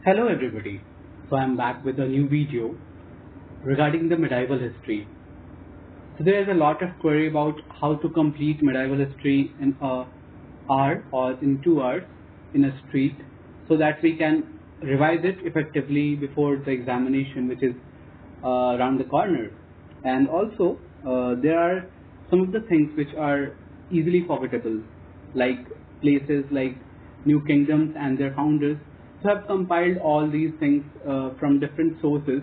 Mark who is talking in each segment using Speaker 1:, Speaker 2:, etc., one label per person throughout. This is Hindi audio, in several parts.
Speaker 1: Hello everybody. So I'm back with a new video regarding the medieval history. So there is a lot of query about how to complete medieval history in a hour or in 2 hours in a street so that we can revise it effectively before the examination, which is around the corner. And also there are some of the things which are easily forgettable, like places like new kingdoms and their founders. So I've compiled all these things from different sources.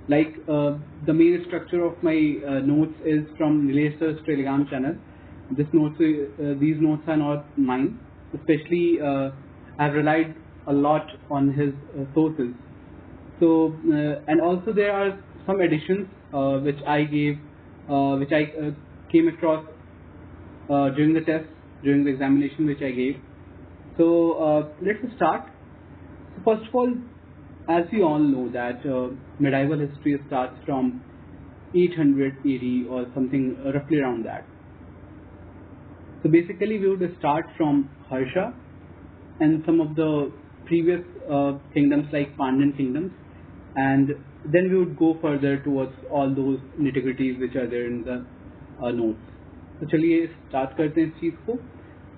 Speaker 1: Like the main structure of my notes is from Nilesh Sir's Telegram channel. These notes are not mine. Especially, I've relied a lot on his sources. So and also there are some additions which I came across during the test, during the examination which I gave. So let's start. So first of all, as we all know that medieval history starts from 800 AD or something roughly around that. So basically we would start from Harsha and some of the previous kingdoms like Pandyan kingdoms, and then we would go further towards all those nitty-gritties which are there in the notes. तो चलिए स्टार्ट करते हैं इस चीज़ को,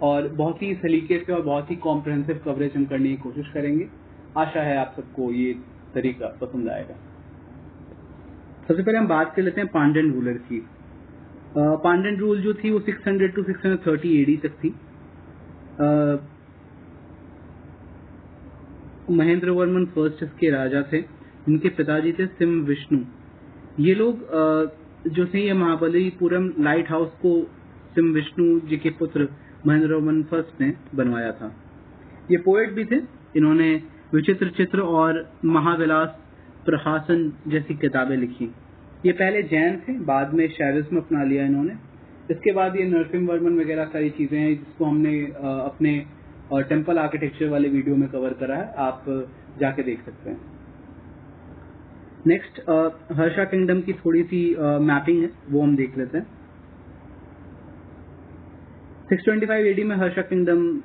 Speaker 1: और बहुत ही सलीके से और बहुत ही कॉम्प्रहेंसिव कवरेज हम करने की कोशिश करेंगे. आशा है आप सबको ये तरीका पसंद आएगा. सबसे पहले हम बात कर लेते हैं पांड्यन रूलर की. पांड्यन रूल जो थी वो 600 to 630 AD तक थी. महेंद्र वर्मन फर्स्ट इसके राजा थे. इनके पिताजी थे सिम विष्णु. ये लोग जो थे ये महाबलीपुरम लाइट हाउस को सिम विष्णु जी के पुत्र महेंद्र वर्मन फर्स्ट ने बनवाया था. ये पोएट भी थे. इन्होंने विचित्र चित्र और महाविलास प्रहासन जैसी किताबें लिखी. ये पहले जैन थे, बाद में शैविज्म अपना लिया इन्होंने. इसके बाद ये नरसिंह वर्मन वगैरह सारी चीजें हैं जिसको हमने अपने टेम्पल आर्किटेक्चर वाले वीडियो में कवर करा है, आप जाके देख सकते हैं. नेक्स्ट हर्षा किंगडम की थोड़ी सी मैपिंग है, वो हम देख लेते हैं. 625 AD में हर्षा किंगडम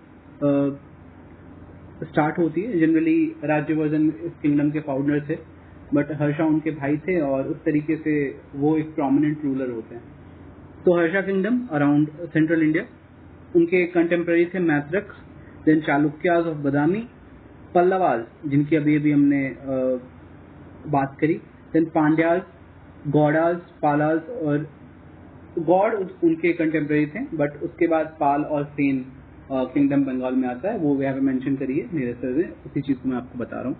Speaker 1: स्टार्ट होती है. जनरली राज्यवर्धन इस किंगडम के फाउंडर थे, बट हर्षा उनके भाई थे और उस तरीके से वो एक प्रोमिनेंट रूलर होते हैं. तो Harsha kingdom around central India. उनके कंटेम्प्रेरी थे मैत्रक, देन चालुक्याज ऑफ बदामी, पल्लवाज जिनकी अभी अभी हमने बात करी, देन पांड्याज, गौड़ाज, पालाज. और गौड़ उनके कंटेम्प्रेरी थे, बट उसके बाद पाल और सेन किंगडम बंगाल में आता है, वो वे हैव मेंशन करी है मेरे सर ने. उसी चीज को मैं आपको बता रहा हूँ.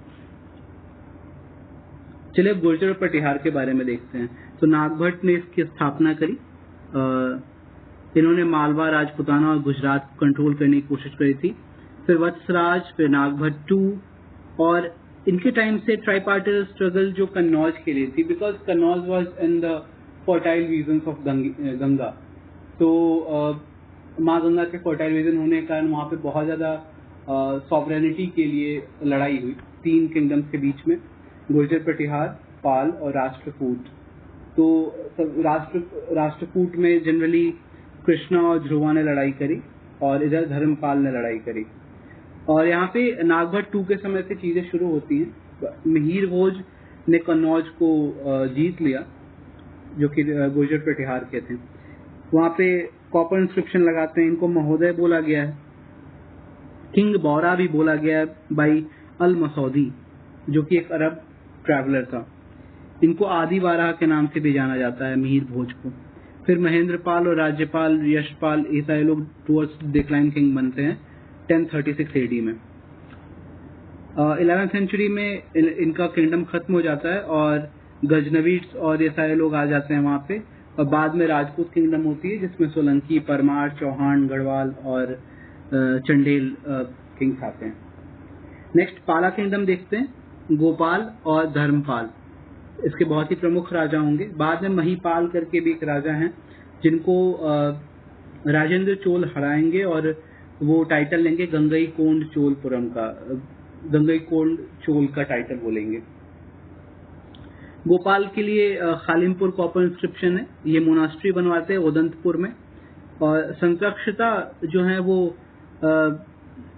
Speaker 1: चलिए अब गुर्जर और प्रतिहार के बारे में देखते हैं. तो नागभट्ट ने इसकी स्थापना करी. इन्होंने मालवा, राजपुताना और गुजरात को कंट्रोल करने की कोशिश करी थी. फिर वत्सराज, फिर नागभट्ट 2, और इनके टाइम से ट्राइपार्टाइट स्ट्रगल जो कन्नौज के लिए थी, because Kannauj was in the fertile regions of Ganga. तो माँ गंगा के फर्टाइल रीजन होने के कारण वहाँ पे बहुत ज्यादा सॉवरेनिटी के लिए लड़ाई हुई 3 किंगडम्स के बीच में, गुर्जर, प्रतिहार, पाल और राष्ट्रकूट. तो राष्ट्रकूट में जनरली कृष्णा और ध्रुवा ने लड़ाई करी और इधर धर्मपाल ने लड़ाई करी. और यहाँ पे नागभट्ट 2 के समय से चीजें शुरू होती हैं. मिहिर भोज ने कन्नौज को जीत लिया, जो कि गुर्जर प्रतिहार के थे. वहाँ पे कॉपर इंस्क्रिप्शन लगाते हैं. इनको महोदय बोला गया है. किंग बौरा भी बोला गया है बाई अल मसौदी, जो कि एक अरब ट्रैवलर था. इनको आदि वाराह के नाम से भी जाना जाता है, मिहिर भोज को. फिर महेंद्रपाल और राज्यपाल यशपाल, ये सारे लोग टुवर्ड्स डिक्लाइन किंग बनते हैं 1036 AD में. 11th सेंचुरी में इनका किंगडम खत्म हो जाता है और गजनवीड्स और ये सारे लोग आ जाते हैं वहाँ पे. और बाद में राजपूत किंगडम होती है जिसमें सोलंकी, परमार, चौहान, गढ़वाल और चंडेल किंग्स आते हैं. नेक्स्ट पाला किंगडम देखते हैं. गोपाल और धर्मपाल इसके बहुत ही प्रमुख राजा होंगे. बाद में महिपाल करके भी एक राजा हैं जिनको राजेंद्र चोल हराएंगे और वो टाइटल लेंगे गंगईकोंड चोलपुरम का. गंगईकोंड चोल का टाइटल बोलेंगे. गोपाल के लिए खालिमपुर कॉपर इंस्क्रिप्शन है. ये मोनास्ट्री बनवाते हैं उदंतपुर में. और संतक्षता जो है वो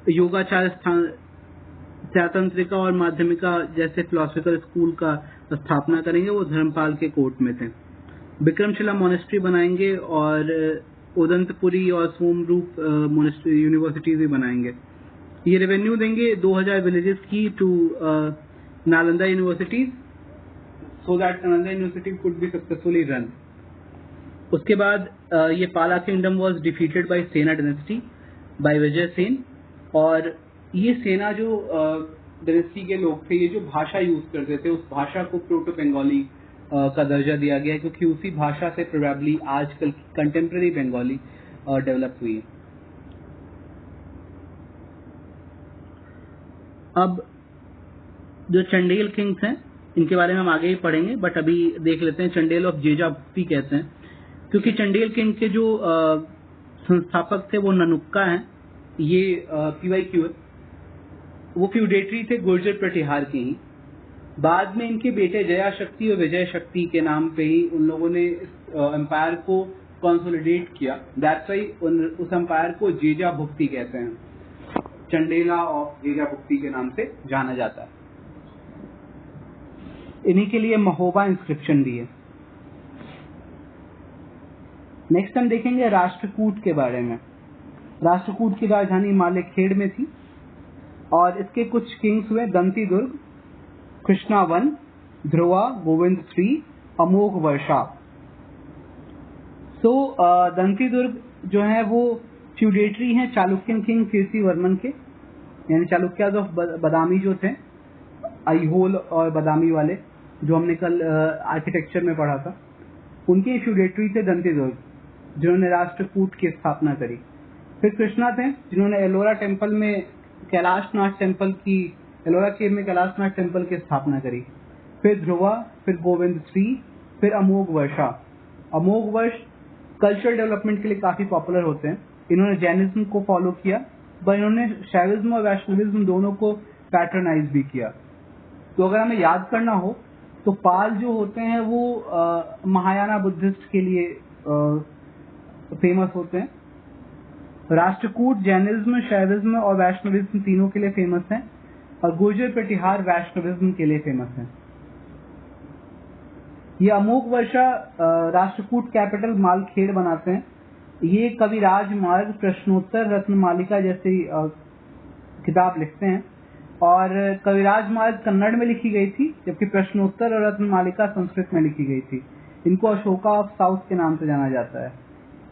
Speaker 1: योगाचार्य स्थान त्यातंत्रिका और माध्यमिका जैसे फिलोसफिकल स्कूल का स्थापना करेंगे, वो धर्मपाल के कोर्ट में थे। विक्रमशिला मोनेस्ट्री बनाएंगे और उदंतपुरी और सोमरूप मोनेस्ट्री यूनिवर्सिटीज भी बनाएंगे। ये रेवेन्यू देंगे 2000 विलेजेस की two Nalanda universities, so that Nalanda university could be successfully run. उसके बाद ये Pala kingdom was defeated by Sena dynasty by Vijay Sen, और ये सेना जो डायनेस्टी के लोग थे, ये जो भाषा यूज करते थे उस भाषा को प्रोटो बंगाली का दर्जा दिया गया है, क्योंकि उसी भाषा से प्रोबेबली आजकल की कंटेम्प्रेरी बंगाली डेवलप हुई है। अब जो चंडेल किंग्स हैं इनके बारे में हम आगे ही पढ़ेंगे, बट अभी देख लेते हैं। चंडेल ऑफ जेजा भुक्ति कहते हैं, क्योंकि चंडेल किंग के जो संस्थापक थे वो ननुक्का हैं। ये PYQ है, वो फ्यूडेटरी थे गुर्जर प्रतिहार के ही। बाद में इनके बेटे जया शक्ति और विजय शक्ति के नाम पे ही उन लोगों ने एम्पायर को कंसोलिडेट किया। दैट्स वाई उस एम्पायर को जेजा भुक्ति कहते हैं, चंडेला ऑफ जेजा भुक्ति के नाम से जाना जाता है। इन्हीं के लिए महोबा इंस्क्रिप्शन भी है। नेक्स्ट हम देखेंगे राष्ट्रकूट के बारे में। राष्ट्रकूट की राजधानी मालेखेड़ में थी और इसके कुछ किंग्स हुए दंती दुर्ग, कृष्णा वन, ध्रुवा, गोविंद III, अमोघ वर्षा। सो दंती दुर्ग जो है वो फ्यूडेटरी हैं चालुक्यन किंग कीर्ति वर्मन के, यानी चालुक्याज ऑफ बदामी जो थे, ऐहोल और बदामी वाले जो हमने कल आर्किटेक्चर में पढ़ा था, उनके फ्यूडेटरी थे दंती दुर्ग, जिन्होंने राष्ट्रकूट की स्थापना करी। फिर कृष्णा थे जिन्होंने एलोरा टेम्पल में कैलाशनाथ टेम्पल की, एलोरा केव में कैलाशनाथ टेम्पल की स्थापना करी। फिर ध्रुवा, फिर गोविंद III, फिर अमोघ वर्षा। अमोघ वर्ष कल्चरल डेवलपमेंट के लिए काफी पॉपुलर होते हैं। इन्होंने जैनिज्म को फॉलो किया, पर इन्होंने शैविज्म और वैष्णविज्म दोनों को पैटर्नाइज भी किया। तो अगर हमें याद करना हो तो पाल जो होते हैं वो महायाना बुद्धिस्ट के लिए फेमस होते हैं। राष्ट्रकूट जैनिज्म, शैविज्म और वैष्णविज्म तीनों के लिए फेमस हैं, और गुर्जर प्रतिहार वैष्णविज्म के लिए फेमस है। ये अमोघ वर्षा राष्ट्रकूट कैपिटल मालखेड़ बनाते हैं। ये कविराज मार्ग, प्रश्नोत्तर, रत्नमालिका जैसी किताब लिखते हैं, और कविराज मार्ग कन्नड़ में लिखी गई थी, जबकि प्रश्नोत्तर और रत्नमालिका संस्कृत में लिखी गई थी। इनको अशोका ऑफ साउथ के नाम से जाना जाता है।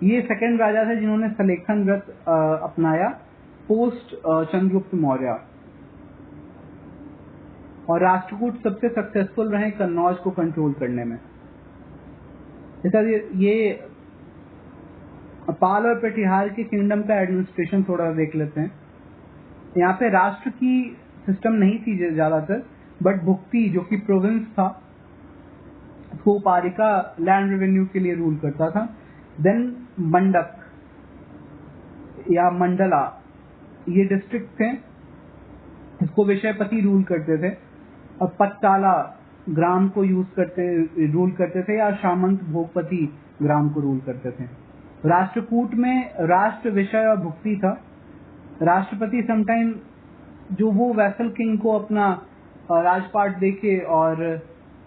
Speaker 1: ये सेकंड राजा थे जिन्होंने सलेखन व्रत अपनाया पोस्ट चंद्रगुप्त मौर्य, और राष्ट्रकूट सबसे सक्सेसफुल रहे कन्नौज को कंट्रोल करने में। ये पाल और प्रतिहार के किंगडम का एडमिनिस्ट्रेशन थोड़ा देख लेते हैं। यहाँ पे राष्ट्र की सिस्टम नहीं थी ज्यादातर, बट भुक्ति जो कि प्रोविंस था, उसको पारिका लैंड रेवेन्यू के लिए रूल करता था। देन मंडक या मंडला, ये डिस्ट्रिक्ट थे, इसको विषयपति रूल करते थे। और पट्टाला ग्राम को रूल करते थे, या सामंत भोगपति ग्राम को रूल करते थे। राष्ट्रकूट में राष्ट्र, विषय और भुक्ति था। राष्ट्रपति समटाइम जो वो वैसल किंग को अपना राजपाट देके और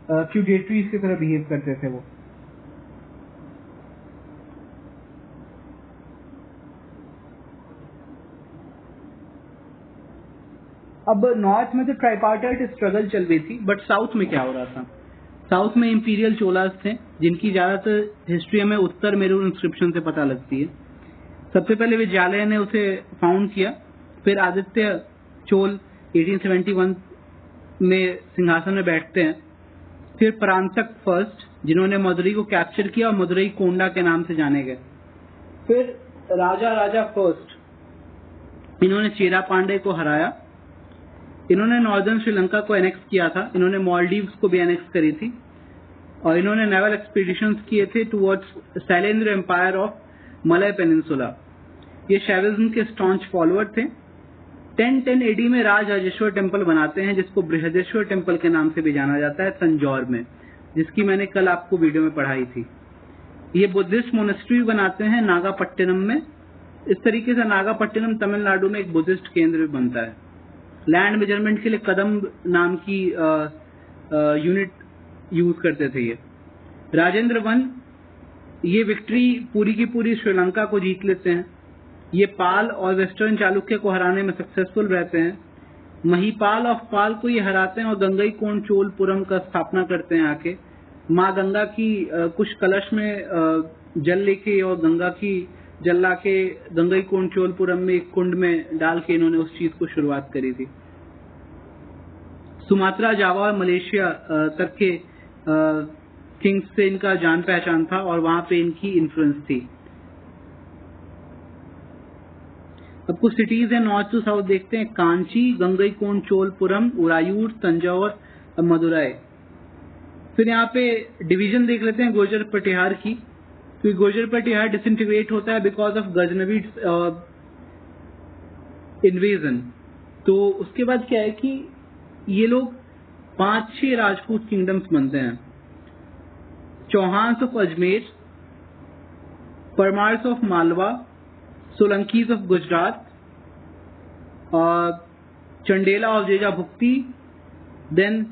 Speaker 1: फ्यूडेटरीज की तरह बिहेव करते थे वो। अब नॉर्थ में तो ट्राइपार्टाइट स्ट्रगल चल रही थी, बट साउथ में क्या हो रहा था? साउथ में इंपीरियल चोलास थे, जिनकी ज्यादातर हिस्ट्री हमें उत्तर मेरूर इंस्क्रिप्शन से पता लगती है। सबसे पहले विजयालय ने उसे फाउंड किया, फिर आदित्य चोल 1871 में सिंहासन में बैठते हैं। फिर परांतक फर्स्ट, जिन्होंने मदुरई को कैप्चर किया और मदुरई कोंडा के नाम से जाने गए। फिर राजा फर्स्ट, इन्होंने चेरा पांडे को हराया। इन्होंने नॉर्दर्न श्रीलंका को एनेक्स किया था, इन्होंने मालदीव्स को भी एनेक्स करी थी, और इन्होंने नेवल एक्सपीडिशंस किए थे towards Shailendra empire of Malay peninsula. ये शैविज्म के स्टॉन्च फॉलोअर थे। 1010 AD में राजराजेश्वर टेम्पल बनाते हैं, जिसको बृहदेश्वर टेम्पल के नाम से भी जाना जाता है, तंजौर में, जिसकी मैंने कल आपको वीडियो में पढ़ाई थी। ये बुद्धिस्ट मोनेस्ट्री बनाते हैं नागापट्टिनम में। इस तरीके से नागापट्टिनम तमिलनाडु में एक बुद्धिस्ट केंद्र भी बनता है। लैंड मेजरमेंट के लिए कदम नाम की यूनिट यूज करते थे ये। राजेंद्र वन, ये विक्ट्री पूरी की पूरी श्रीलंका को जीत लेते हैं। ये पाल और वेस्टर्न चालुक्य को हराने में सक्सेसफुल रहते हैं। महिपाल ऑफ पाल को ये हराते हैं और गंगईकोंड चोलपुरम का स्थापना करते हैं आके। माँ गंगा की कुछ कलश में जल लेके और गंगा की जल लाके गंगईकोंड चोलपुरम में एक कुंड में डाल के इन्होंने उस चीज को शुरुआत करी थी। सुमात्रा, जावा और मलेशिया तक के किंग्स से इनका जान पहचान था और वहां पे इनकी इन्फ्लुएंस थी। अब कुछ सिटीज है नॉर्थ टू साउथ देखते हैं। कांची, गंगईकोंड चोलपुरम, उरायूर, तंजौर, मदुराई। फिर यहाँ पे डिवीजन देख लेते हैं गुर्जर पटिहार की, क्योंकि गुर्जर पटिहार डिसइंटीग्रेट होता है बिकॉज ऑफ गजनवी इन्वेजन। तो उसके बाद क्या है कि ये लोग 5-6 राजपूत किंगडम्स बनते हैं। Chauhans of Ajmer, Paramars of Malwa, Solankis of Gujarat, Chandela of Jeja Bhukti, then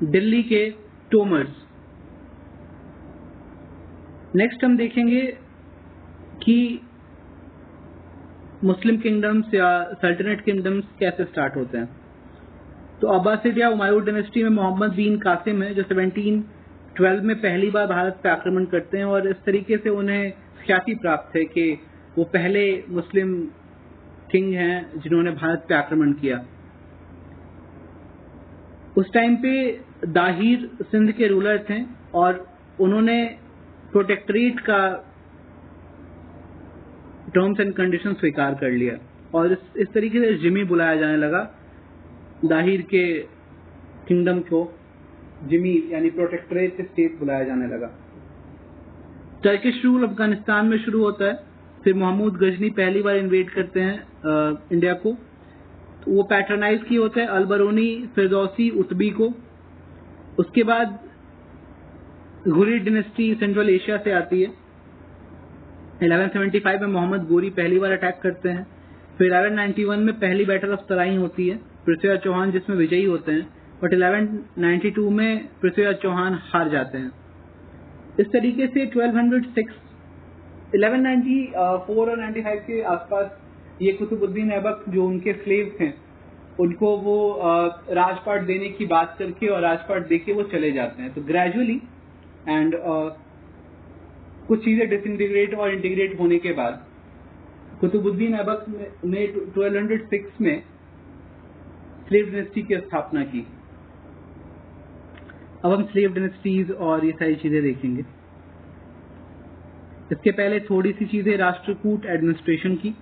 Speaker 1: Delhi के टोमर्स। नेक्स्ट हम देखेंगे कि मुस्लिम किंगडम्स या सल्तनत किंगडम्स कैसे स्टार्ट होते हैं। तो अब्बासिड या उमायूद डायनेस्टी में मोहम्मद बिन कासिम है जो 1712 में पहली बार भारत पर आक्रमण करते हैं और इस तरीके से उन्हें ख्याति प्राप्त है कि वो पहले मुस्लिम किंग हैं जिन्होंने भारत पे आक्रमण किया। उस टाइम पे दाहिर सिंध के रूलर थे और उन्होंने प्रोटेक्टरेट का टर्म्स एंड कंडीशन स्वीकार कर लिया और इस तरीके से जिमी बुलाया जाने लगा। दाहिर के किंगडम को जिमी यानी प्रोटेक्टरेट स्टेट बुलाया जाने लगा। टर्किश रूल अफगानिस्तान में शुरू होता है। फिर महमूद गजनी पहली बार इन्वेड करते हैं इंडिया को, तो वो पैटर्नाइज किए होते हैं अलबरूनी, फिरदौसी, उतबी को। उसके बाद घुरिद डायनेस्टी सेंट्रल एशिया से आती है। 1175 में मोहम्मद गोरी पहली बार अटैक करते हैं। फिर 1191 में पहली बैटल ऑफ तराइन होती है, पृथ्वीराज चौहान जिसमें विजयी होते हैं, बट 1192 में पृथ्वीराज चौहान हार जाते हैं। इस तरीके से 1194 और 95 के आसपास ये कुतुबुद्दीन ऐबक जो उनके स्लेव थे उनको वो राजपाट देने की बात करके और राजपाट देके वो चले जाते हैं। तो ग्रेजुअली एंड कुछ चीजें डिसइंटीग्रेट और इंटीग्रेट होने के बाद कुतुबुद्दीन ऐबक ने 1206 में स्लेव डायनेस्टी की स्थापना की। अब हम स्लेव डायनेस्टीज और ये सारी चीजें देखेंगे। इसके पहले थोड़ी सी चीजें राष्ट्रकूट एडमिनिस्ट्रेशन की।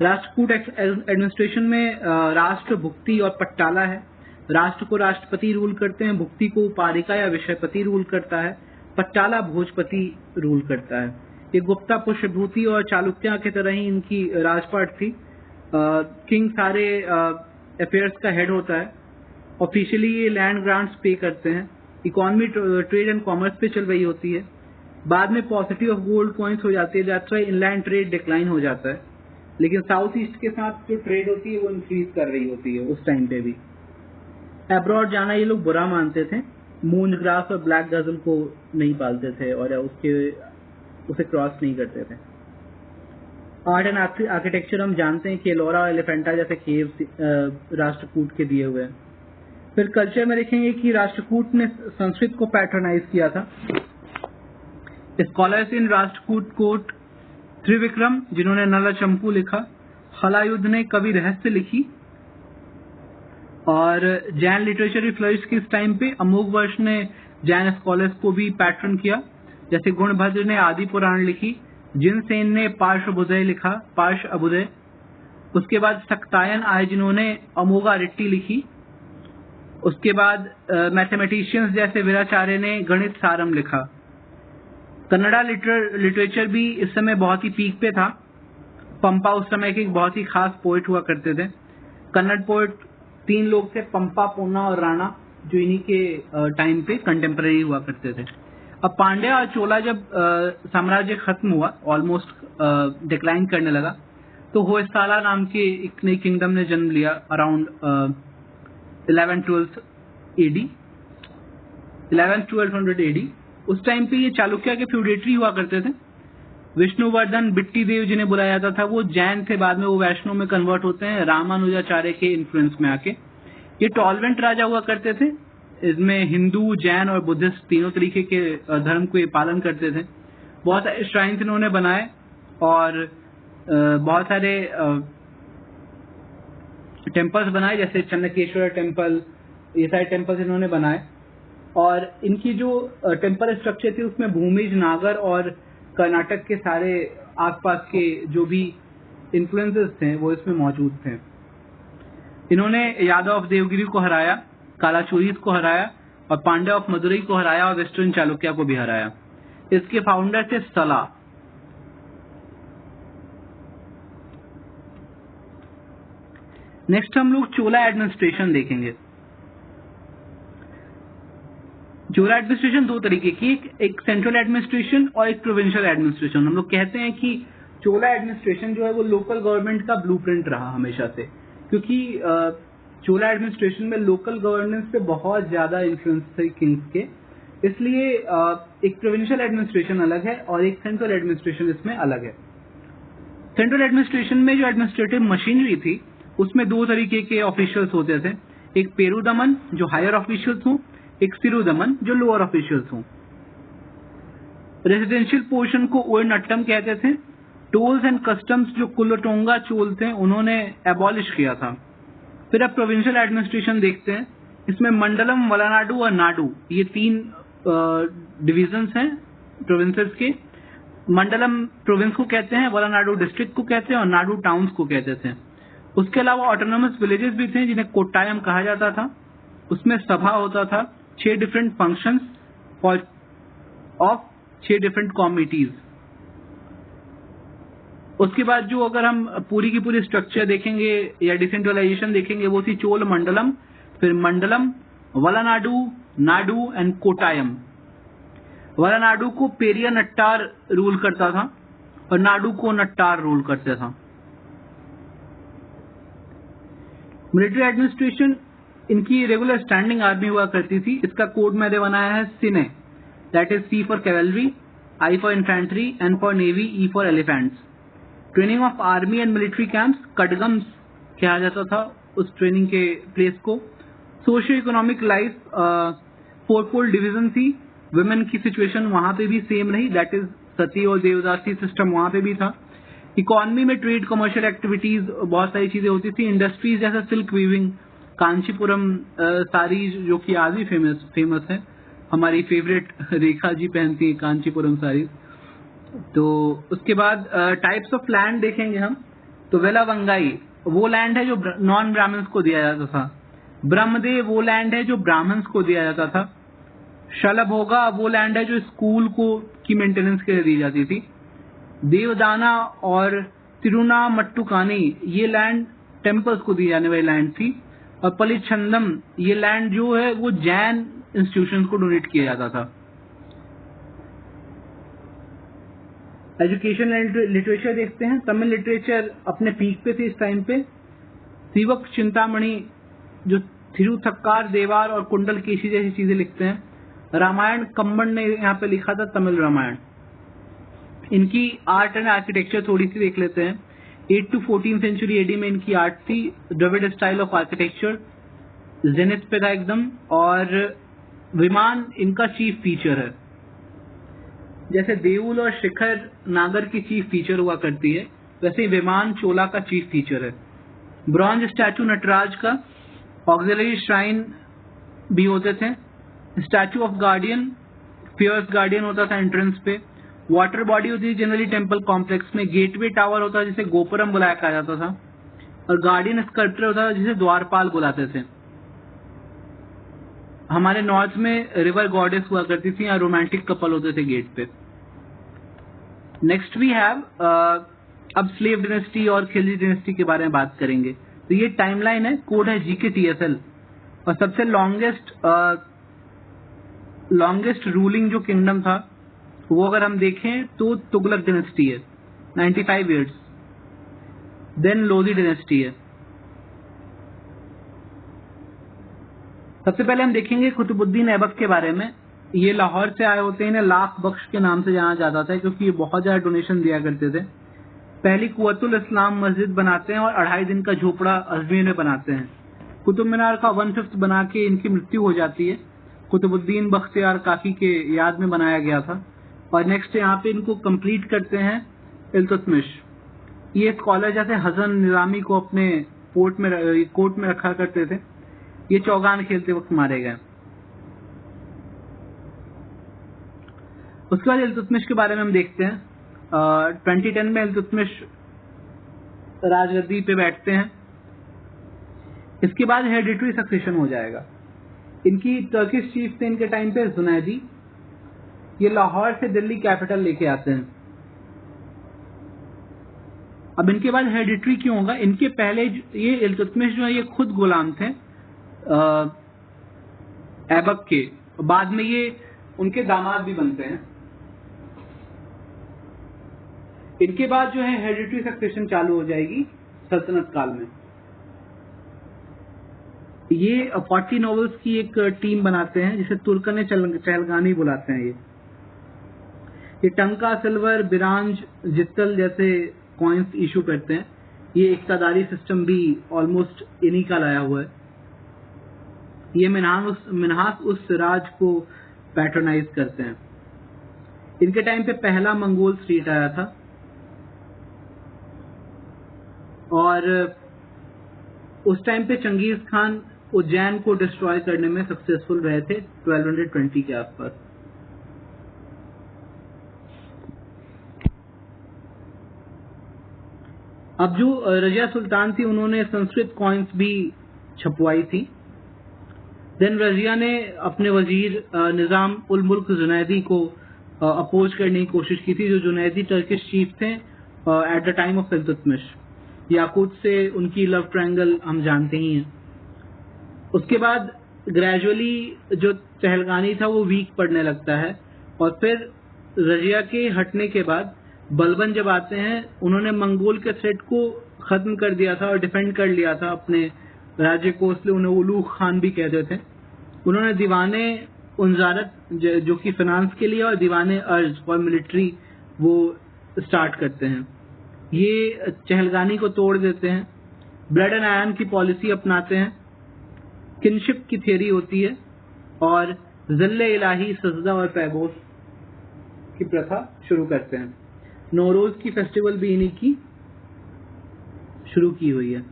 Speaker 1: राष्ट्रकूट एडमिनिस्ट्रेशन में राष्ट्र, भुक्ति और पट्टाला है। राष्ट्र को राष्ट्रपति रूल करते हैं, भुक्ति को उपारिका या विषयपति रूल करता है, पट्टाला भोजपति रूल करता है। ये गुप्ता, पुष्यभूति और चालुक्य की तरह ही इनकी राजपाट थी। किंग सारे अफेयर्स का हेड होता है। ऑफिशियली ये लैंड ग्रांट्स पे करते हैं। इकोनॉमी ट्रेड एंड कॉमर्स पे चल रही होती है। बाद में पॉसिटी ऑफ गोल्ड कॉइन्स हो जाती है, that's why inland trade decline हो जाता है। लेकिन साउथ ईस्ट के साथ जो ट्रेड होती है वो इंक्रीज कर रही होती है उस टाइम पे भी। अब्रॉड जाना ये लोग बुरा मानते थे। मूंज ग्रास और ब्लैक गजल को नहीं पालते थे और उसे क्रॉस नहीं करते थे। आर्ट एंड आर्किटेक्चर हम जानते हैं कि एलोरा और एलिफेंटा जैसे केव्स राष्ट्रकूट के दिए हुए हैं। फिर कल्चर में देखेंगे कि राष्ट्रकूट ने संस्कृत को पैटर्नाइज किया था। स्कॉलर्स इन राष्ट्रकूट कोर्ट त्रिविक्रम जिन्होंने नला चंपू लिखा, हलायुद्ध ने कवि रहस्य लिखी और जैन लिटरेचर भी फ्लरिश की इस टाइम पे। अमोघ वर्ष ने जैन स्कॉलर्स को भी पैटर्न किया, जैसे गुणभद्र ने आदि पुराण लिखी, जिनसेन ने पार्श्व अभुदय लिखा, पार्श्व अभुदय। उसके बाद सक्तायन आए जिन्होंने अमोघा रिट्टी लिखी। उसके बाद मैथमेटिशियंस जैसे वीराचार्य ने गणित सारम लिखा। कन्नड़ा लिटरेचर भी इस समय बहुत ही पीक पे था। पंपा उस समय के एक बहुत ही खास पोएट हुआ करते थे। कन्नड़ पोएट 3 लोग थे, पंपा, पूर्णा और राणा, जो इन्हीं के टाइम पे कंटेम्पररी हुआ करते थे। अब पांड्या और चोला जब साम्राज्य खत्म हुआ, ऑलमोस्ट डिक्लाइन करने लगा, तो होयसाला नाम के एक नई किंगडम ने जन्म लिया अराउंड 11th-1200 एडी। उस टाइम पे ये चालुक्य के फ्यूडेटरी हुआ करते थे। विष्णुवर्धन बिट्टी देव जिन्हें बुलाया जाता था वो जैन थे, बाद में वो वैष्णव में कन्वर्ट होते हैं रामानुजाचार्य के इन्फ्लुएंस में आके। ये टॉलरेंट राजा हुआ करते थे, इसमें हिंदू, जैन और बुद्धिस्ट तीनों तरीके के धर्म को ये पालन करते थे। बहुत सारे श्राइन्स इन्होंने बनाए और बहुत सारे टेम्पल्स बनाए, जैसे चन्नकेश्वर टेम्पल, ये सारे टेम्पल्स इन्होंने बनाए। और इनकी जो टेम्पल स्ट्रक्चर थी उसमें भूमिज, नागर और कर्नाटक के सारे आसपास के जो भी इन्फ्लुएंसेस थे वो इसमें मौजूद थे। इन्होंने यादव ऑफ देवगिरी को हराया, कालाचुरीस को हराया और पांड्या ऑफ मदुरई को हराया और वेस्टर्न चालुक्य को भी हराया। इसके फाउंडर थे सला। नेक्स्ट हम लोग चोला एडमिनिस्ट्रेशन देखेंगे। चोला एडमिनिस्ट्रेशन दो तरीके की, एक सेंट्रल एडमिनिस्ट्रेशन और एक प्रोविंशियल एडमिनिस्ट्रेशन। हम लोग कहते हैं कि चोला एडमिनिस्ट्रेशन जो है वो लोकल गवर्नमेंट का ब्लूप्रिंट रहा हमेशा से, क्योंकि चोला एडमिनिस्ट्रेशन में लोकल गवर्नेंस पे बहुत ज्यादा इन्फ्लुएंस थे किंग्स के, इसलिए एक प्रोविंशियल एडमिनिस्ट्रेशन अलग है और एक सेंट्रल एडमिनिस्ट्रेशन इसमें अलग है। सेंट्रल एडमिनिस्ट्रेशन में जो एडमिनिस्ट्रेटिव मशीनरी थी उसमें दो तरीके के ऑफिशियल्स होते थे, एक पेरुदमन जो हायर ऑफिशियल्स हों, एक सिरुदमन जो लोअर ऑफिशियल्स हों। रेजिडेंशियल पोर्शन को ओयनट्टम कहते थे। टोल्स एंड कस्टम्स जो कुलोटोंगा चोल थे उन्होंने एबॉलिश किया था। फिर अब प्रोविंशियल एडमिनिस्ट्रेशन देखते हैं। इसमें मंडलम, वलानाडु और नाडु ये तीन डिविजन्स हैं प्रोविंसेस के। मंडलम प्रोविंस को कहते हैं, वलानाडु डिस्ट्रिक्ट को कहते हैं और नाडु टाउन्स को कहते थे। उसके अलावा ऑटोनोमस विलेजेस भी थे जिन्हें कोट्टायम कहा जाता था। उसमें सभा होता था, 6 डिफरेंट फंक्शंस ऑफ 6 डिफरेंट कॉमिटीज। उसके बाद जो अगर हम पूरी की पूरी स्ट्रक्चर देखेंगे या डिसेंट्रलाइजेशन देखेंगे वो थी चोल मंडलम, फिर मंडलम, वलानाडु, नाडु एंड कोटायम। वलानाडु को पेरिया नट्टार रूल करता था और नाडु को नट्टार रूल करता था। मिलिट्री एडमिनिस्ट्रेशन, इनकी रेगुलर स्टैंडिंग आर्मी हुआ करती थी। इसका कोड मैंने बनाया है CINE, that is C for cavalry, I for infantry, N for navy, E for elephants. Training of army and military camps, Kadagams कहा जाता था उस ट्रेनिंग के प्लेस को। सोशियो इकोनॉमिक लाइफ 4-4 डिवीजन थी। वुमेन की सिचुएशन वहां पे भी सेम रही, दैट इज सती और देवदासी सिस्टम वहां पे भी था। इकोनॉमी में ट्रेड, कमर्शियल एक्टिविटीज, बहुत सारी चीजें होती थी। इंडस्ट्रीज जैसे सिल्क वीविंग, कांचीपुरम साड़ी जो कि आज भी फेमस है, हमारी फेवरेट रेखा जी पहनती है कांचीपुरम साड़ी। तो उसके बाद टाइप्स ऑफ लैंड देखेंगे हम। तो वेलावंगाई वो लैंड है जो नॉन ब्राह्मण्स को दिया जाता था। ब्रह्मदेव वो लैंड है जो ब्राह्मण्स को दिया जाता था। शलभोगा वो लैंड है जो स्कूल को की मेंटेनेंस के लिए दी जाती थी। देवदाना और तिरुनामट्टुकानी ये लैंड टेम्पल्स को दी जाने वाली लैंड थी। और पलिछंदम ये लैंड जो है वो जैन इंस्टीट्यूशंस को डोनेट किया जाता था। एजुकेशन एंड लिटरेचर देखते हैं। तमिल लिटरेचर अपने पीक पे थी इस टाइम पे। सिवक चिंतामणि जो थिरुथक्कार, देवार और कुंडल केशी जैसी चीजें लिखते हैं। रामायण कम्बन ने यहाँ पे लिखा था, तमिल रामायण। इनकी आर्ट एंड आर्किटेक्चर थोड़ी सी देख लेते हैं। 8 to 14 सेंचुरी एडी में इनकी आर्ट थी। Dravida style of architecture, zenith पे था एकदम। और विमान इनका चीफ फीचर है। जैसे देउल और शिखर नागर की चीफ फीचर हुआ करती है, वैसे ही विमान चोला का चीफ फीचर है। ब्रॉन्ज स्टैचू नटराज का, ऑक्सिलरी श्राइन भी होते थे। Statue of guardian, fierce guardian होता था एंट्रेंस पे। वाटर बॉडी होती थी जनरली टेम्पल कॉम्प्लेक्स में। गेटवे टावर होता था जिसे गोपुरम बुलाया कहा जाता था। और गार्डियन स्कल्पचर होता था जिसे द्वारपाल बुलाते थे। हमारे नॉर्थ में रिवर गॉडेस हुआ करती थी, या रोमांटिक कपल होते थे गेट पे। नेक्स्ट वी हैव अब स्लेव डिनेस्टी और खिलजी डिनेस्टी के बारे में बात करेंगे। तो ये टाइमलाइन है, कोड है GKTSL। और सबसे लॉन्गेस्ट रूलिंग जो किंगडम था वो अगर हम देखें तो तुगलक डिनेस्टी है, 95 ईयर्स। देन लोधी डायनेस्टी है। सबसे पहले हम देखेंगे कुतुबुद्दीन ऐबक के बारे में। ये लाहौर से आए होते हैं, इन्हें लाख बख्श के नाम से जाना जाता था क्योंकि ये बहुत ज्यादा डोनेशन दिया करते थे। पहली कुव्वतुल इस्लाम मस्जिद बनाते हैं और 2.5 दिन का झोपड़ा अजमेर में बनाते हैं। कुतुब मीनार का 1/5 बना के इनकी मृत्यु हो जाती है। कुतुबुद्दीन बख्तियार काकी के याद में बनाया गया था। और नेक्स्ट यहाँ पे इनको कंप्लीट करते हैं इल्तुतमिश। ये स्कॉलर जैसे हसन निजामी को अपने कोर्ट में रखा करते थे। ये चौगान खेलते वक्त मारे गए। उसके बाद इल्तुतमिश के बारे में हम देखते हैं। 2010 में इल्तुतमिश राजगद्दी पे बैठते हैं। इसके बाद हेरिडिटरी सक्सेशन हो जाएगा। इनकी टर्किश चीफ थे इनके टाइम पे जुनैदी। ये लाहौर से दिल्ली कैपिटल लेके आते हैं। अब इनके बाद हेरिडिटरी क्यों होगा? इनके पहले ये इल्तुतमिश जो है ये खुद गुलाम थे ऐबक के। बाद में ये उनके दामाद भी बनते हैं। इनके बाद जो है हेरिडिटरी सक्सेशन चालू हो जाएगी सल्तनत काल में। ये 40 नॉवेल्स की एक टीम बनाते हैं जिसे तुर्कन चहलगानी बुलाते हैं। ये टंका, सिल्वर, बिरांज, जित्तल जैसे कॉइन्स इशू करते हैं। ये इक्तादारी सिस्टम भी ऑलमोस्ट इन्हीं का लाया हुआ है। ये मिन्हास उस राज को पैट्रोनाइज करते हैं। इनके टाइम पे पहला मंगोल स्ट्रीट आया था और उस टाइम पे चंगेज खान उज्जैन को डिस्ट्रॉय करने में सक्सेसफुल रहे थे 1220 के आसपास। अब जो रजिया सुल्तान थी उन्होंने संस्कृत कॉइन्स भी छपवाई थी। देन रजिया ने अपने वजीर निजाम उल मुल्क जुनैदी को अपोज करने की कोशिश की थी, जो जुनैदी टर्किश चीफ थे at the time of Iltutmish. Yakut से उनकी लव ट्रायंगल हम जानते ही हैं। उसके बाद ग्रेजुअली जो चहलगानी था वो वीक पड़ने लगता है और फिर रजिया के हटने के बाद बलबन जब आते हैं उन्होंने मंगोल के थ्रेट को खत्म कर दिया था और डिफेंड कर लिया था अपने राज्य को, इसलिए उन्हें उलूग खान भी कहते थे। उन्होंने दीवाने उनजारत जो कि फाइनेंस के लिए और दीवाने अर्ज और मिलिट्री वो स्टार्ट करते हैं। ये चहलगानी को तोड़ देते हैं। ब्लड एंड आयरन की पॉलिसी अपनाते हैं। किनशिप की थियरी होती है और ज़िल्ले इलाही, सजदा और पैगोस की प्रथा शुरू करते हैं। नौरोज की फेस्टिवल भी इन्हीं की शुरू की हुई है।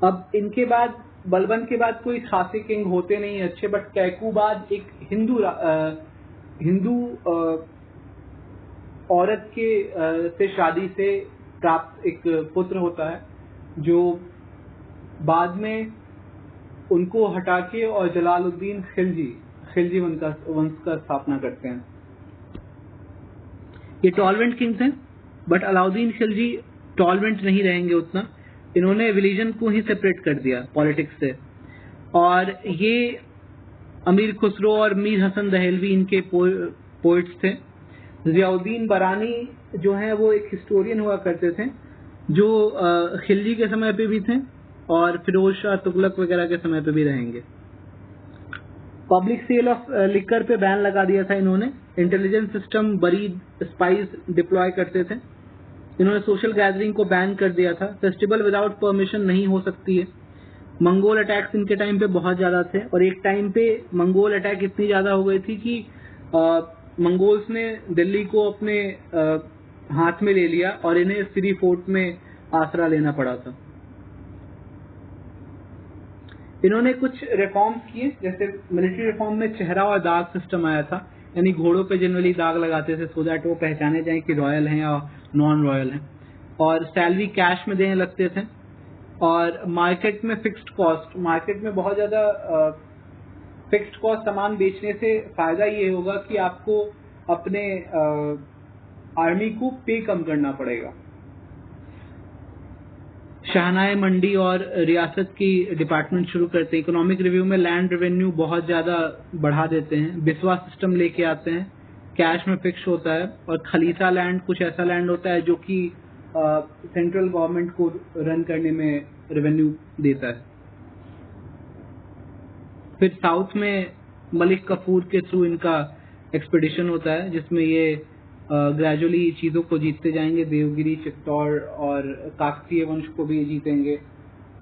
Speaker 1: अब इनके बाद बलबन के बाद कोई खासे किंग होते नहीं अच्छे, बट कैकूबाद एक हिंदू औरत के से शादी से प्राप्त एक पुत्र होता है जो बाद में उनको हटा के और जलालुद्दीन खिलजी वंश का स्थापना करते हैं। ये टॉलरेंट किंग्स हैं, बट अलाउद्दीन खिलजी टॉलरेंट नहीं रहेंगे उतना। इन्होंने रिलीजन को ही सेपरेट कर दिया पॉलिटिक्स से। और ये अमीर खुसरो और मीर हसन दहलवी इनके पोइट्स थे। जियाउद्दीन बरानी जो हैं वो एक हिस्टोरियन हुआ करते थे जो खिलजी के समय पे भी थे और फिरोज शाह तुगलक वगैरह के समय पे भी रहेंगे। पब्लिक सेल ऑफ लिकर पे बैन लगा दिया था इन्होंने। Intelligence system, buried spice deploy करते थे। इन्होंने सोशल गैदरिंग को बैन कर दिया था। फेस्टिवल विदाउट परमिशन नहीं हो सकती है। मंगोल अटैक्स इनके टाइम पे बहुत ज्यादा थे और एक टाइम पे मंगोल अटैक इतनी ज्यादा हो गई थी कि मंगोल्स ने दिल्ली को अपने हाथ में ले लिया और इन्हें सिरी फोर्ट में आसरा लेना पड़ा था। इन्होंने कुछ रिफॉर्म्स किए, जैसे मिलिट्री रिफॉर्म में चेहरा और दाग सिस्टम आया था, यानी घोड़ों पे जनरली दाग लगाते थे सो दैट वो पहचाने जाए कि रॉयल हैं या नॉन रॉयल हैं। और सैलरी कैश में देने लगते थे। और मार्केट में फिक्स्ड कॉस्ट, मार्केट में बहुत ज्यादा फिक्स्ड कॉस्ट सामान बेचने से फायदा ये होगा कि आपको अपने आर्मी को पे कम करना पड़ेगा। शाहनाए मंडी और रियासत की डिपार्टमेंट शुरू करते हैं। इकोनॉमिक रिव्यू में लैंड रेवेन्यू बहुत ज्यादा बढ़ा देते हैं। बिस्वा सिस्टम लेके आते हैं कैश में फिक्स होता है, और खलीसा लैंड कुछ ऐसा लैंड होता है जो कि सेंट्रल गवर्नमेंट को रन करने में रेवेन्यू देता है। फिर साउथ में मलिक कफूर के थ्रू इनका एक्सपेडिशन होता है, जिसमें ये ग्रेजुअली चीज़ों को जीतते जाएंगे, देवगिरी, चित्तौड़ और काकतीय वंश को भी जीतेंगे,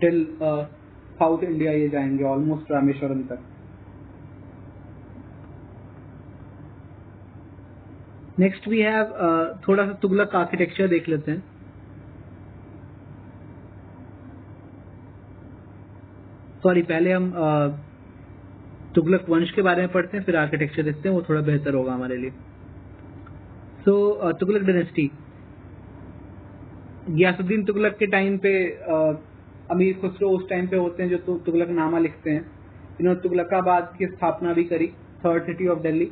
Speaker 1: टिल साउथ इंडिया ये जाएंगे, ऑलमोस्ट रामेश्वरम तक। नेक्स्ट वी हैव थोड़ा सा तुगलक आर्किटेक्चर देख लेते हैं। सॉरी, पहले हम तुगलक वंश के बारे में पढ़ते हैं, फिर आर्किटेक्चर देखते हैं, वो थोड़ा बेहतर होगा हमारे लिए। सो तुगलक डायनेस्टी, गियासुद्दीन तुगलक के टाइम पे अमीर खुसरो उस टाइम पे होते हैं जो तुगलक नामा लिखते हैं। इन्होंने तुगलकाबाद की स्थापना भी करी, थर्ड सिटी ऑफ दिल्ली,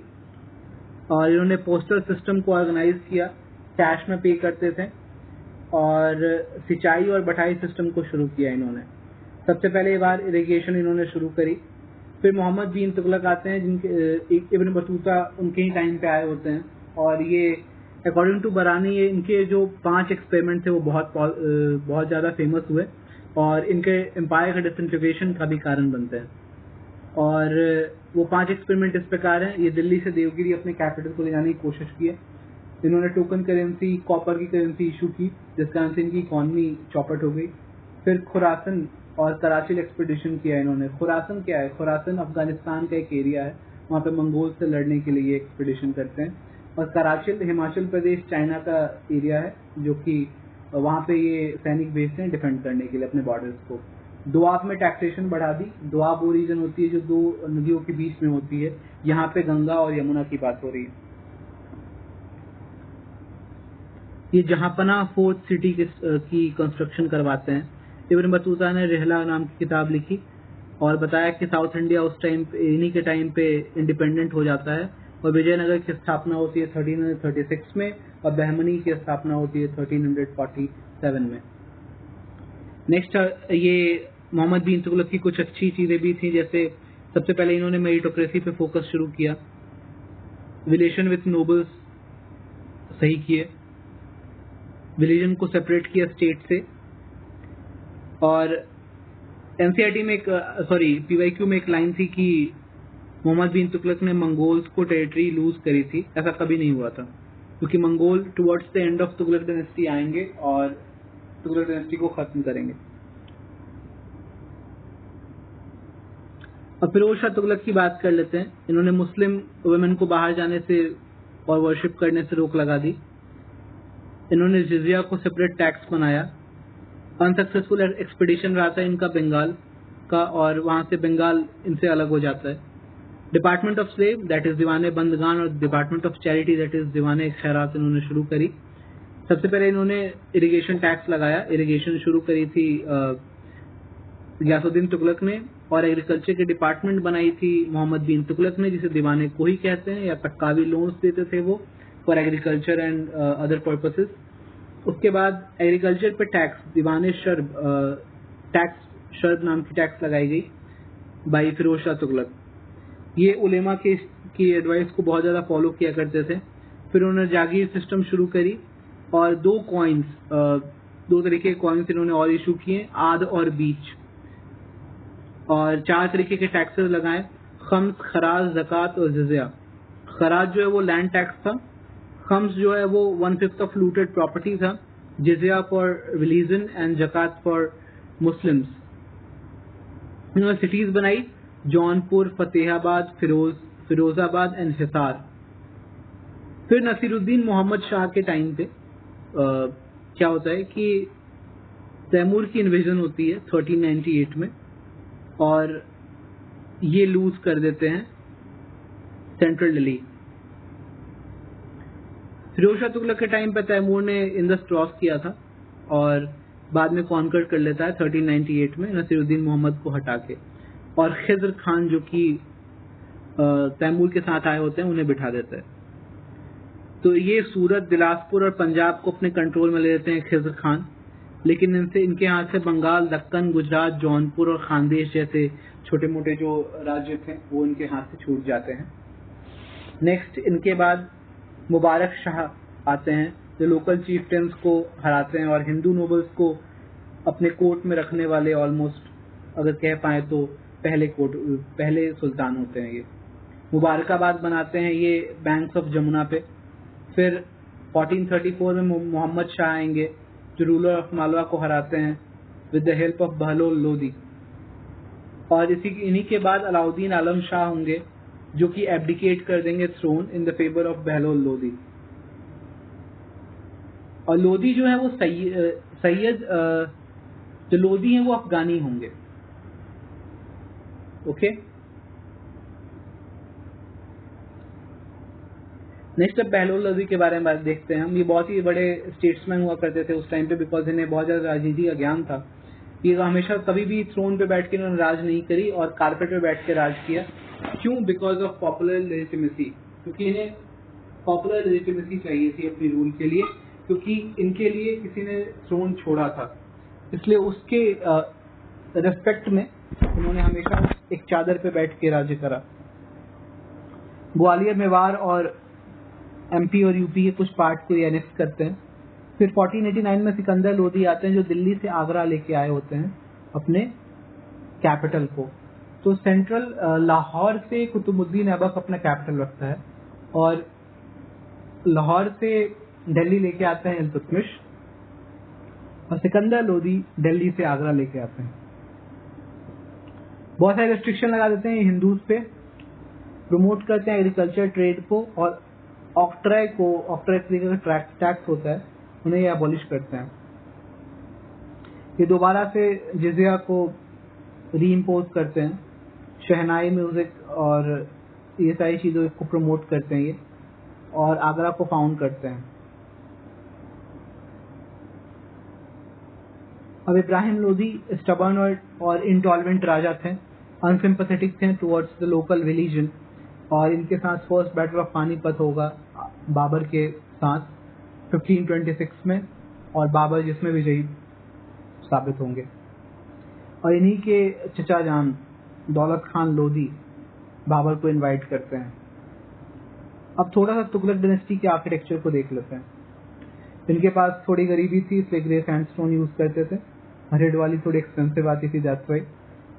Speaker 1: और इन्होंने पोस्टल सिस्टम को ऑर्गेनाइज किया, कैश में पे करते थे, और सिंचाई और बटाई सिस्टम को शुरू किया इन्होंने। सबसे पहले बार इरिगेशन इन्होंने शुरू करी। फिर मोहम्मद बिन तुगलक आते हैं, जिनके इब्न बतूता उनके ही टाइम पे आए होते हैं, और ये अकॉर्डिंग टू बरानी इनके जो 5 एक्सपेरिमेंट थे वो बहुत ज़्यादा फेमस हुए, और इनके एम्पायर का डिसइंटीग्रेशन का भी कारण बनते हैं। और वो 5 एक्सपेरिमेंट इस प्रकार हैं। ये दिल्ली से देवगिरी अपने कैपिटल को ले जाने की कोशिश की है। इन्होंने टोकन करेंसी, कॉपर की करेंसी इशू की, जिस कारण से इनकी इकॉनमी चौपट हो गई। फिर खुरासन और कराची एक्सपेडिशन किया इन्होंने। खुरासन क्या है? खुरासन अफगानिस्तान का एक एरिया है, वहाँ पे मंगोल से लड़ने के लिए एक्सपेडिशन करते हैं। और कराची हिमाचल प्रदेश चाइना का एरिया है, जो कि वहाँ पे ये सैनिक भेजते हैं डिफेंड करने के लिए अपने बॉर्डर्स को। दोआब में टैक्सेशन बढ़ा दी। दोआब वो रीजन होती है जो 2 नदियों के बीच में होती है, यहाँ पे गंगा और यमुना की बात हो रही है। ये जहांपना फोर्थ सिटी की कंस्ट्रक्शन करवाते हैं। इब्न बतूता ने रिहला नाम की किताब लिखी और बताया कि साउथ इंडिया उस टाइम इन्हीं के टाइम पे इंडिपेंडेंट हो जाता है, और विजयनगर की स्थापना होती है 1336 में, और बहमनी की स्थापना होती है 1347 में। नेक्स्ट ये मोहम्मद बिन तुगलक की कुछ अच्छी चीजें भी थी, जैसे सबसे पहले इन्होंने मेरिटोक्रेसी पे फोकस शुरू किया, रिलेशन विथ नोबल्स सही किए, रिलीजन को सेपरेट किया स्टेट से, और एनसीईआरटी में पीवाईक्यू में एक लाइन थी कि मोहम्मद बिन तुगलक ने मंगोल्स को टेरिटरी लूज करी थी। ऐसा कभी नहीं हुआ था, क्योंकि Mongol towards the end of Tughlaq dynasty आएंगे और तुगलक डायनेस्टी को खत्म करेंगे। अब फिरोज शाह तुगलक की बात कर लेते हैं। इन्होंने मुस्लिम वुमेन को बाहर जाने से और वर्शिप करने से रोक लगा दी। इन्होंने जिजिया को सेपरेट टैक्स बनाया। अनसक्सेसफुल एक्सपेडिशन रहा था इनका बंगाल का, और वहां से बंगाल इनसे अलग हो जाता है। Department of slave that is दीवाने बंदगान, और department of charity that is दीवाने खैरात इन्होंने शुरू करी। सबसे पहले इन्होंने इरिगेशन टैक्स लगाया। इरिगेशन शुरू करी थी गियासुद्दीन तुगलक ने, और एग्रीकल्चर की डिपार्टमेंट बनाई थी मोहम्मद बिन तुगलक ने, जिसे दीवाने कोही कहते हैं, या तक्कावी लोन्स देते थे वो for agriculture and other purposes. उसके बाद एग्रीकल्चर पे टैक्स दीवाने शर्ब नाम की टैक्स लगाई गई बाई फिरोज शाह तुगलक। ये उलेमा की एडवाइस को बहुत ज्यादा फॉलो किया करते थे। फिर उन्होंने जागीर सिस्टम शुरू करी, और 2 तरीके के कॉइन्स इन्होंने और इशू किए, आद और बीच, और 4 तरीके के टैक्सेस लगाए, खम्स, खराज, ज़कात और जिज़िया। खराज जो है वो लैंड टैक्स था, खम्स जो है वो 1/5 ऑफ लूटेड प्रॉपर्टी था, jizya for religion and zakat for Muslims. इन्होंने सिटीज बनाई, जौनपुर, फतेहाबाद, फिरोजाबाद एंड हिसार। फिर नसीरुद्दीन मोहम्मद शाह के टाइम पे क्या होता है कि तैमूर की इन्वेजन होती है 1398 में, और ये लूज कर देते हैं सेंट्रल दिल्ली। फिरोज शाह तुगलक के टाइम पे तैमूर ने इंदस क्रॉस किया था, और बाद में कॉन्कर कर लेता है 1398 में नसीरुद्दीन मोहम्मद को हटा के, और खिज़र खान जो कि तैमूर के साथ आए होते हैं उन्हें बिठा देता है। तो ये सूरत, बिलासपुर और पंजाब को अपने कंट्रोल में ले लेते हैं खिज़र खान, लेकिन इनके हाथ से बंगाल, दक्कन, गुजरात, जौनपुर और खानदेश जैसे छोटे मोटे जो राज्य थे वो इनके हाथ से छूट जाते हैं। नेक्स्ट इनके बाद मुबारक शाह आते हैं जो लोकल चीफ्टेंस को हराते हैं और हिंदू नोबल्स को अपने कोर्ट में रखने वाले ऑलमोस्ट अगर कह पाए तो पहले सुल्तान होते हैं ये। मुबारकाबाद बनाते हैं ये बैंक्स ऑफ जमुना पे। फिर 1434 में मोहम्मद शाह आएंगे जो रूलर ऑफ मालवा को हराते हैं with the help of Bahlol Lodi. और इन्हीं के बाद अलाउद्दीन आलम शाह होंगे जो कि एब्डिकेट कर देंगे throne in the favour of Bahlol Lodi. और लोदी जो है वो सैयद जो लोदी हैं वो अफगानी होंगे। ओके, नेक्स्ट अब बहलोल लोदी के बारे में देखते हैं हम। ये बहुत ही बड़े स्टेट्समैन हुआ करते थे उस टाइम पे, बिकॉज इन्हें बहुत ज्यादा राजनीति का ज्ञान था। ये हमेशा कभी भी थ्रोन पे बैठ के इन्होंने राज नहीं करी और कारपेट पे बैठ के राज किया। क्यों? बिकॉज ऑफ पॉपुलर लेजिटिमेसी, क्योंकि इन्हें पॉपुलर लेजिटिमेसी चाहिए थी अपनी रूल के लिए, क्योंकि इनके लिए किसी ने थ्रोन छोड़ा था, इसलिए उसके रेस्पेक्ट में उन्होंने हमेशा एक चादर पे बैठ के राज्य करा। ग्वालियर, मेवाड़ और एमपी और यूपी के कुछ पार्ट को एनेक्स करते हैं। फिर 1489 में सिकंदर लोदी आते हैं जो दिल्ली से आगरा लेके आए होते हैं अपने कैपिटल को। तो सेंट्रल लाहौर से कुतुबुद्दीन ऐबक अपना कैपिटल रखता है और लाहौर से दिल्ली लेके आते हैं इल्तुतमिश, और सिकंदर लोदी दिल्ली से आगरा लेके आते हैं। बहुत सारे रेस्ट्रिक्शन लगा देते हैं हिंदूज पे, प्रमोट करते हैं एग्रीकल्चर ट्रेड को, और ऑक्ट्राय तरीके का टैक्स होता है उन्हें ये अबॉलिश करते हैं। ये दोबारा से जिजिया को री इम्पोज करते हैं, शहनाई म्यूजिक और ये सारी चीजों को प्रमोट करते हैं ये, और आगरा को फाउंड करते हैं। अब इब्राहिम लोदी स्टबर्न और इंटॉलरेंट राजा थे, अनसिंपैथेटिक थे टुवर्ड्स द लोकल रिलीजन, और इनके साथ फर्स्ट बैटल ऑफ पानीपत होगा बाबर के साथ 1526 में, और बाबर जिसमें विजयी साबित होंगे। और इन्हीं के चचा जान दौलत खान लोदी बाबर को इनवाइट करते हैं। अब थोड़ा सा तुगलक डायनेस्टी के आर्किटेक्चर को देख लेते हैं। इनके पास थोड़ी गरीबी थी इसलिए ग्रे सैंडस्टोन यूज करते थे, रेड वाली थोड़ी एक्सपेंसिव आती थी, दैट्स व्हाई।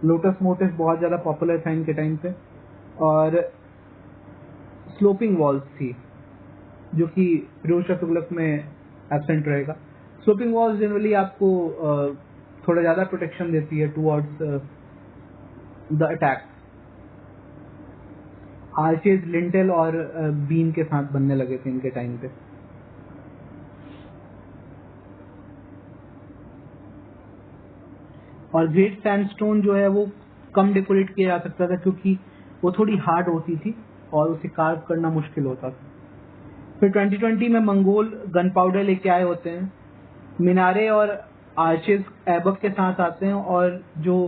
Speaker 1: लोटस मोटिफ बहुत ज्यादा पॉपुलर था इनके टाइम पे, और स्लोपिंग वॉल्स थी जो कि फिरोज शाह तुगलक में एब्सेंट रहेगा। स्लोपिंग वॉल्स जनरली आपको थोड़ा ज्यादा प्रोटेक्शन देती है towards the attack. Arches lintel और बीम के साथ बनने लगे थे इनके टाइम पे। और ग्रेट सैंडस्टोन जो है वो कम डेकोरेट किया जा सकता था क्योंकि वो थोड़ी हार्ड होती थी और उसे कार्व करना मुश्किल होता था। फिर 2020 में मंगोल गन पाउडर लेके आए होते हैं, मीनारे और आर्चेज ऐबक के साथ आते हैं, और जो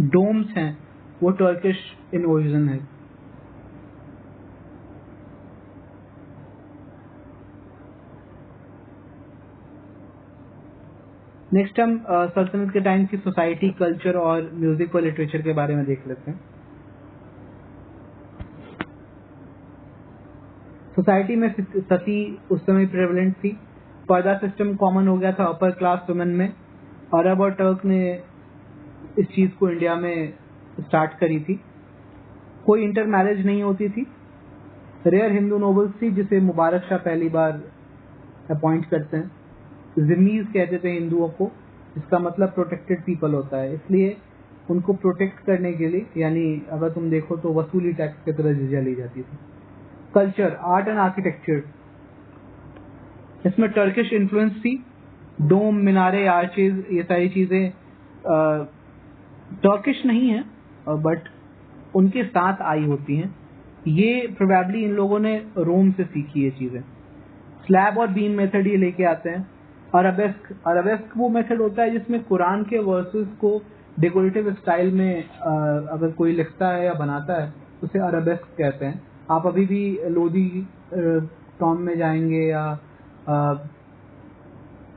Speaker 1: डोम्स हैं वो टर्किश इन ओरिजिन है। नेक्स्ट हम सल्तनत के टाइम की सोसाइटी, कल्चर और म्यूजिक और लिटरेचर के बारे में देख लेते हैं। सोसाइटी में सती उस समय प्रेवलेंट थी, पर्दा सिस्टम कॉमन हो गया था अपर क्लास वुमेन में। अरब और टर्क ने इस चीज को इंडिया में स्टार्ट करी थी। कोई इंटर मैरिज नहीं होती थी। रेयर हिंदू नोबल्स थी जिसे मुबारक शाह पहली बार अपॉइंट करते हैं। जिम्मीज कहते थे हिंदुओं को, जिसका मतलब प्रोटेक्टेड पीपल होता है, इसलिए उनको प्रोटेक्ट करने के लिए, यानी अगर तुम देखो तो वसूली टैक्स की तरह जिजिया ली जाती थी। कल्चर, आर्ट एंड आर्किटेक्चर, इसमें टर्किश इन्फ्लुएंस थी। डोम, मीनारे, आर्चेज, ये सारी चीजें टर्किश नहीं है बट उनके साथ आई होती हैं। ये प्रोबेबली इन लोगों ने रोम से सीखी ये चीजें। स्लैब और बीम मेथड ये लेके आते हैं। अरबेस्क वो मेथड होता है जिसमें कुरान के वर्सेस को डेकोरेटिव स्टाइल में अगर कोई लिखता है या बनाता है उसे अरबेस्क कहते हैं। आप अभी भी लोधी टॉम में जाएंगे या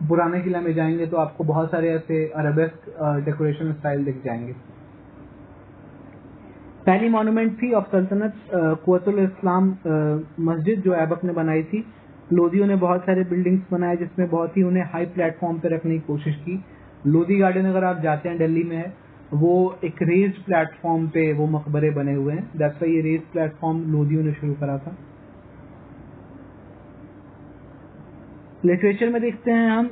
Speaker 1: पुराने किला में जाएंगे तो आपको बहुत सारे ऐसे अरबेस्क डेकोरेशन स्टाइल दिख जाएंगे। पहली मॉन्यूमेंट थी ऑफ सल्तनत कुव्वतुल इस्लाम मस्जिद जो ऐबक ने बनाई थी। लोदियों ने बहुत सारे बिल्डिंग्स बनाए जिसमें बहुत ही उन्हें हाई प्लेटफॉर्म पे रखने की कोशिश की। लोदी गार्डन अगर आप जाते हैं दिल्ली में है, वो एक रेज्ड प्लेटफॉर्म पे वो मकबरे बने हुए हैं। दैट्स व्हाई ये रेज्ड प्लेटफॉर्म लोदियों ने शुरू करा था। लिटरेचर में देखते हैं हम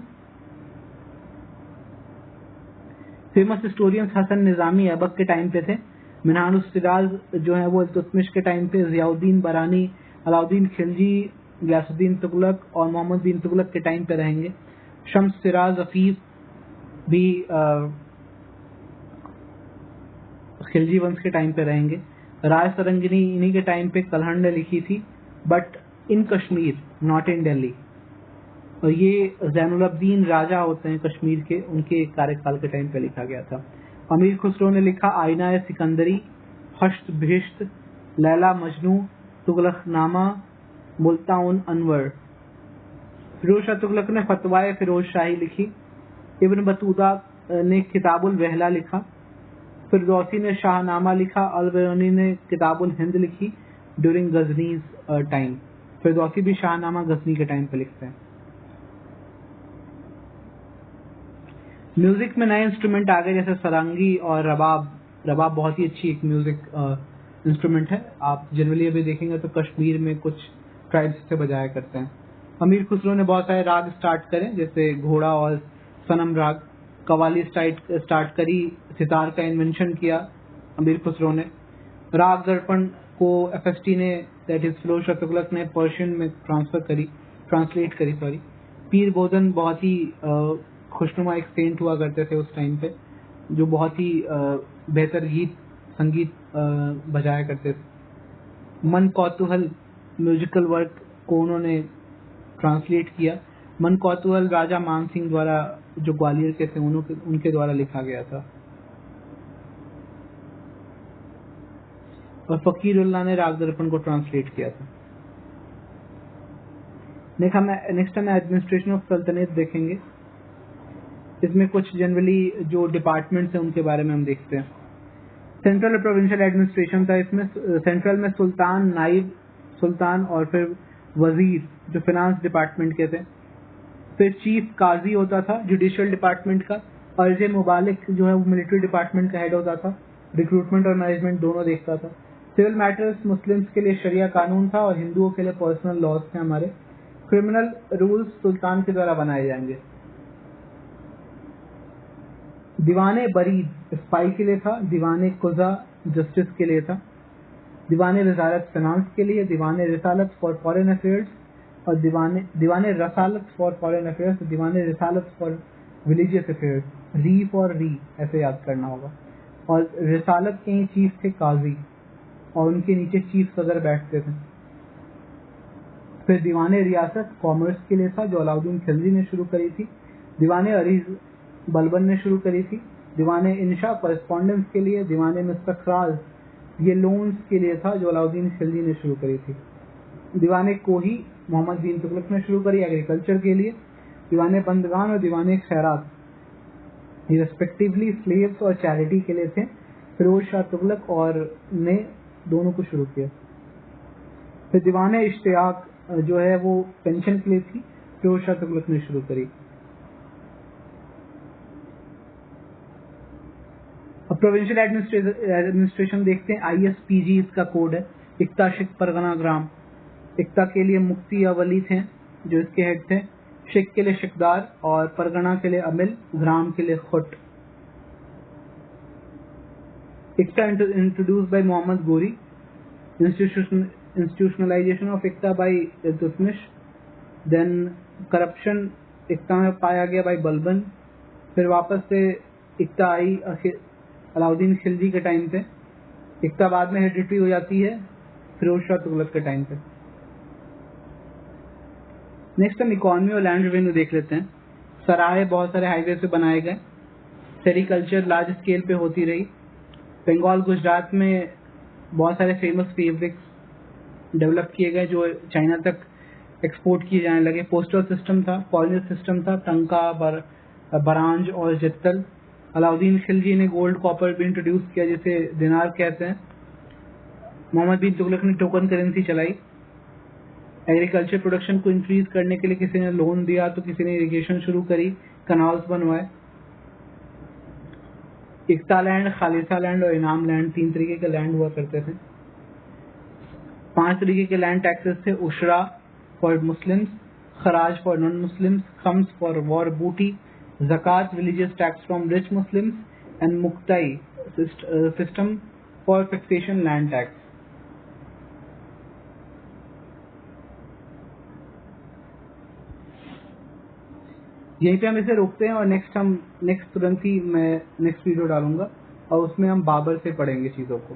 Speaker 1: फेमस हिस्टोरियंस हसन निजामी ऐबक के टाइम पे थे। मिनहानुस सिराज जो है वो इल्तुतमिश के टाइम पे, जियाउद्दीन बरानी, अलाउद्दीन खिलजी, गयासुद्दीन तुगलक और मोहम्मद बिन तुगलक के टाइम पे रहेंगे। शम्स सिराज अफीफ भी खिलजी वंश के टाइम पे रहेंगे। राय सरंगिनी इन्हीं के टाइम पे कलहंड ने लिखी थी, but in Kashmir not in Delhi. और ये जैनुलब्दीन राजा होते हैं कश्मीर के, उनके कार्यकाल के टाइम पे लिखा गया था। अमीर खुसरो ने लिखा आईना सिकंदरी, हश्त भिश्त, लैला मजनू, तुगलकनामा, मुल्ताउन अनवर। फिरोज शाह तुगलक ने फतवाए फिरोज शाही लिखी। इब्न बतूता ने किताबुल वहला लिखा। फिरदौसी ने शाहनामा लिखा। अल-बरूनी ने किताबुल हिंद लिखी ड्यूरिंग गजनीज टाइम। फिरदौसी भी शाहनामा गजनी के टाइम पे लिखते हैं। म्यूजिक में नए इंस्ट्रूमेंट आ गए जैसे सरंगी और रबाब। रबाब बहुत ही अच्छी एक म्यूजिक इंस्ट्रूमेंट है। आप जनरली अभी देखेंगे तो कश्मीर में कुछ ट्राइब्स से बजाया करते हैं। अमीर खुसरो ने बहुत सारे राग स्टार्ट करे जैसे घोड़ा और सनम राग। कवाली स्टार्ट करी। सितार का इन्वेंशन किया अमीर खुसरो ने। राग दर्पण को एफएसटी ने, दैट इज फिरोज शाह तुगलक ने पर्शियन में ट्रांसलेट करी सॉरी। पीर बोधन बहुत ही खुशनुमा एक सेंट हुआ करते थे उस टाइम पे, जो बहुत ही बेहतर संगीत बजाया करते थे। मन कौतूहल म्यूजिकल वर्क को उन्होंने ट्रांसलेट किया। मन कौतूहल राजा मान सिंह द्वारा, जो ग्वालियर के थे, उनके द्वारा लिखा गया था। और फकीरुल्लाह ने राग दर्पण को ट्रांसलेट किया था। नेक्स्ट हम एडमिनिस्ट्रेशन ऑफ सल्तनत देखेंगे। इसमें कुछ जनरली जो डिपार्टमेंट्स हैं उनके बारे में हम देखते हैं। सेंट्रल और प्रोविंशियल एडमिनिस्ट्रेशन था इसमें। सेंट्रल में सुल्तान, नाइब सुल्तान और फिर वजीर जो फाइनेंस डिपार्टमेंट के थे। फिर चीफ काजी होता था जुडिशियल डिपार्टमेंट का। और जे मुबालिक जो है वो मिलिट्री डिपार्टमेंट का हेड होता था। रिक्रूटमेंट और मैनेजमेंट दोनों देखता था। सिविल मैटर्स मुस्लिम्स के लिए शरिया कानून था और हिंदुओं के लिए पर्सनल लॉज थे हमारे। क्रिमिनल रूल्स सुल्तान के द्वारा बनाए जाएंगे। दीवाने बरीद स्पाई के लिए था। दीवाने कुजा जस्टिस के लिए था। दीवाने रिसालत फाइनेंस के लिए। दीवाने रिसालत फॉर फॉरेन अफेयर्स और दीवाने रसालत फॉर फॉरेन अफेयर्स। दीवाने रिसालत फॉर रिलीजियस अफेयर्स। री फॉर री ऐसे याद करना होगा। और रिसालत के ही चीफ थे काजी और उनके नीचे चीफ सदर बैठते थे। फिर दीवाने रियासत कॉमर्स के लिए था जो अलाउद्दीन खिलजी ने शुरू करी थी। दीवाने अरीज बलबन ने शुरू करी थी। दीवाने इंशा कॉरेस्पॉन्डेंस के लिए। दीवाने मुस्तखराज ये लोन्स के लिए था जो अलाउद्दीन खिलजी ने शुरू करी थी। दीवाने कोही मोहम्मद बिन तुगलक ने शुरू करी एग्रीकल्चर के लिए। दीवाने बंदगान और दीवाने खैरात ये रेस्पेक्टिवली स्लेव्स और चैरिटी के लिए थे। फिरोज शाह तुगलक और ने दोनों को शुरू किया। फिर दीवाने इश्तियाक जो है वो पेंशन के लिए थी, फिरोज शाह तुगलक ने शुरू करी। अब प्रोविंशियल एडमिनिस्ट्रेशन देखते हैं। ISPG इसका कोड है। इक्ता शिक परगना ग्राम। इक्ता के लिए मुफ्ती या वली थे जो इसके हेड थे। शिक के लिए शिकदार और परगना के लिए अमिल, ग्राम के लिए khut. Iqta introduce by Mohammad Ghori. Institutionalisation of iqta by Iltutmish. Then corruption iqta में पाया गया बाय बलबन। फिर वापस से इक्ता आई अलाउद्दीन खिलजी के टाइम पे। इक्ता बाद में हेरिडिटरी हो जाती है फिरोज शाह तुगलक के टाइम पे। नेक्स्ट हम इकोनॉमी और लैंड रेवेन्यू देख लेते हैं। सराय बहुत सारे हाईवे से बनाए गए। सेरिकल्चर लार्ज स्केल पे होती रही। बंगाल गुजरात में बहुत सारे फेमस फैब्रिक्स डेवलप किए गए जो चाइना तक एक्सपोर्ट किए जाने लगे। पोस्टल सिस्टम था, कॉलोनियल सिस्टम था, टंका, बरांज और जित्तल। अलाउद्दीन खिलजी ने गोल्ड कॉपर भी इंट्रोड्यूस किया जिसे दिनार कहते हैं। मोहम्मद बिन तुगलक ने टोकन करेंसी चलाई। एग्रीकल्चर प्रोडक्शन को इंक्रीज करने के लिए किसी ने लोन दिया तो किसी ने इरिगेशन शुरू करी, कनाल्स बनवाए। इक्ता लैंड, खालिसा लैंड और इनाम लैंड 3 तरीके के लैंड हुआ करते थे। 5 तरीके के लैंड टैक्सेस थे, उशरा फॉर मुस्लिम्स, खराज फॉर नॉन मुस्लिम्स, खम्स फॉर वॉर बूटी, ज़कात religious tax from rich Muslims and मुक्ताई system for fixation land tax. यहीं पे हम इसे रोकते हैं और नेक्स्ट तुरंत ही मैं नेक्स्ट वीडियो डालूंगा और उसमें हम बाबर से पढ़ेंगे चीज़ों को।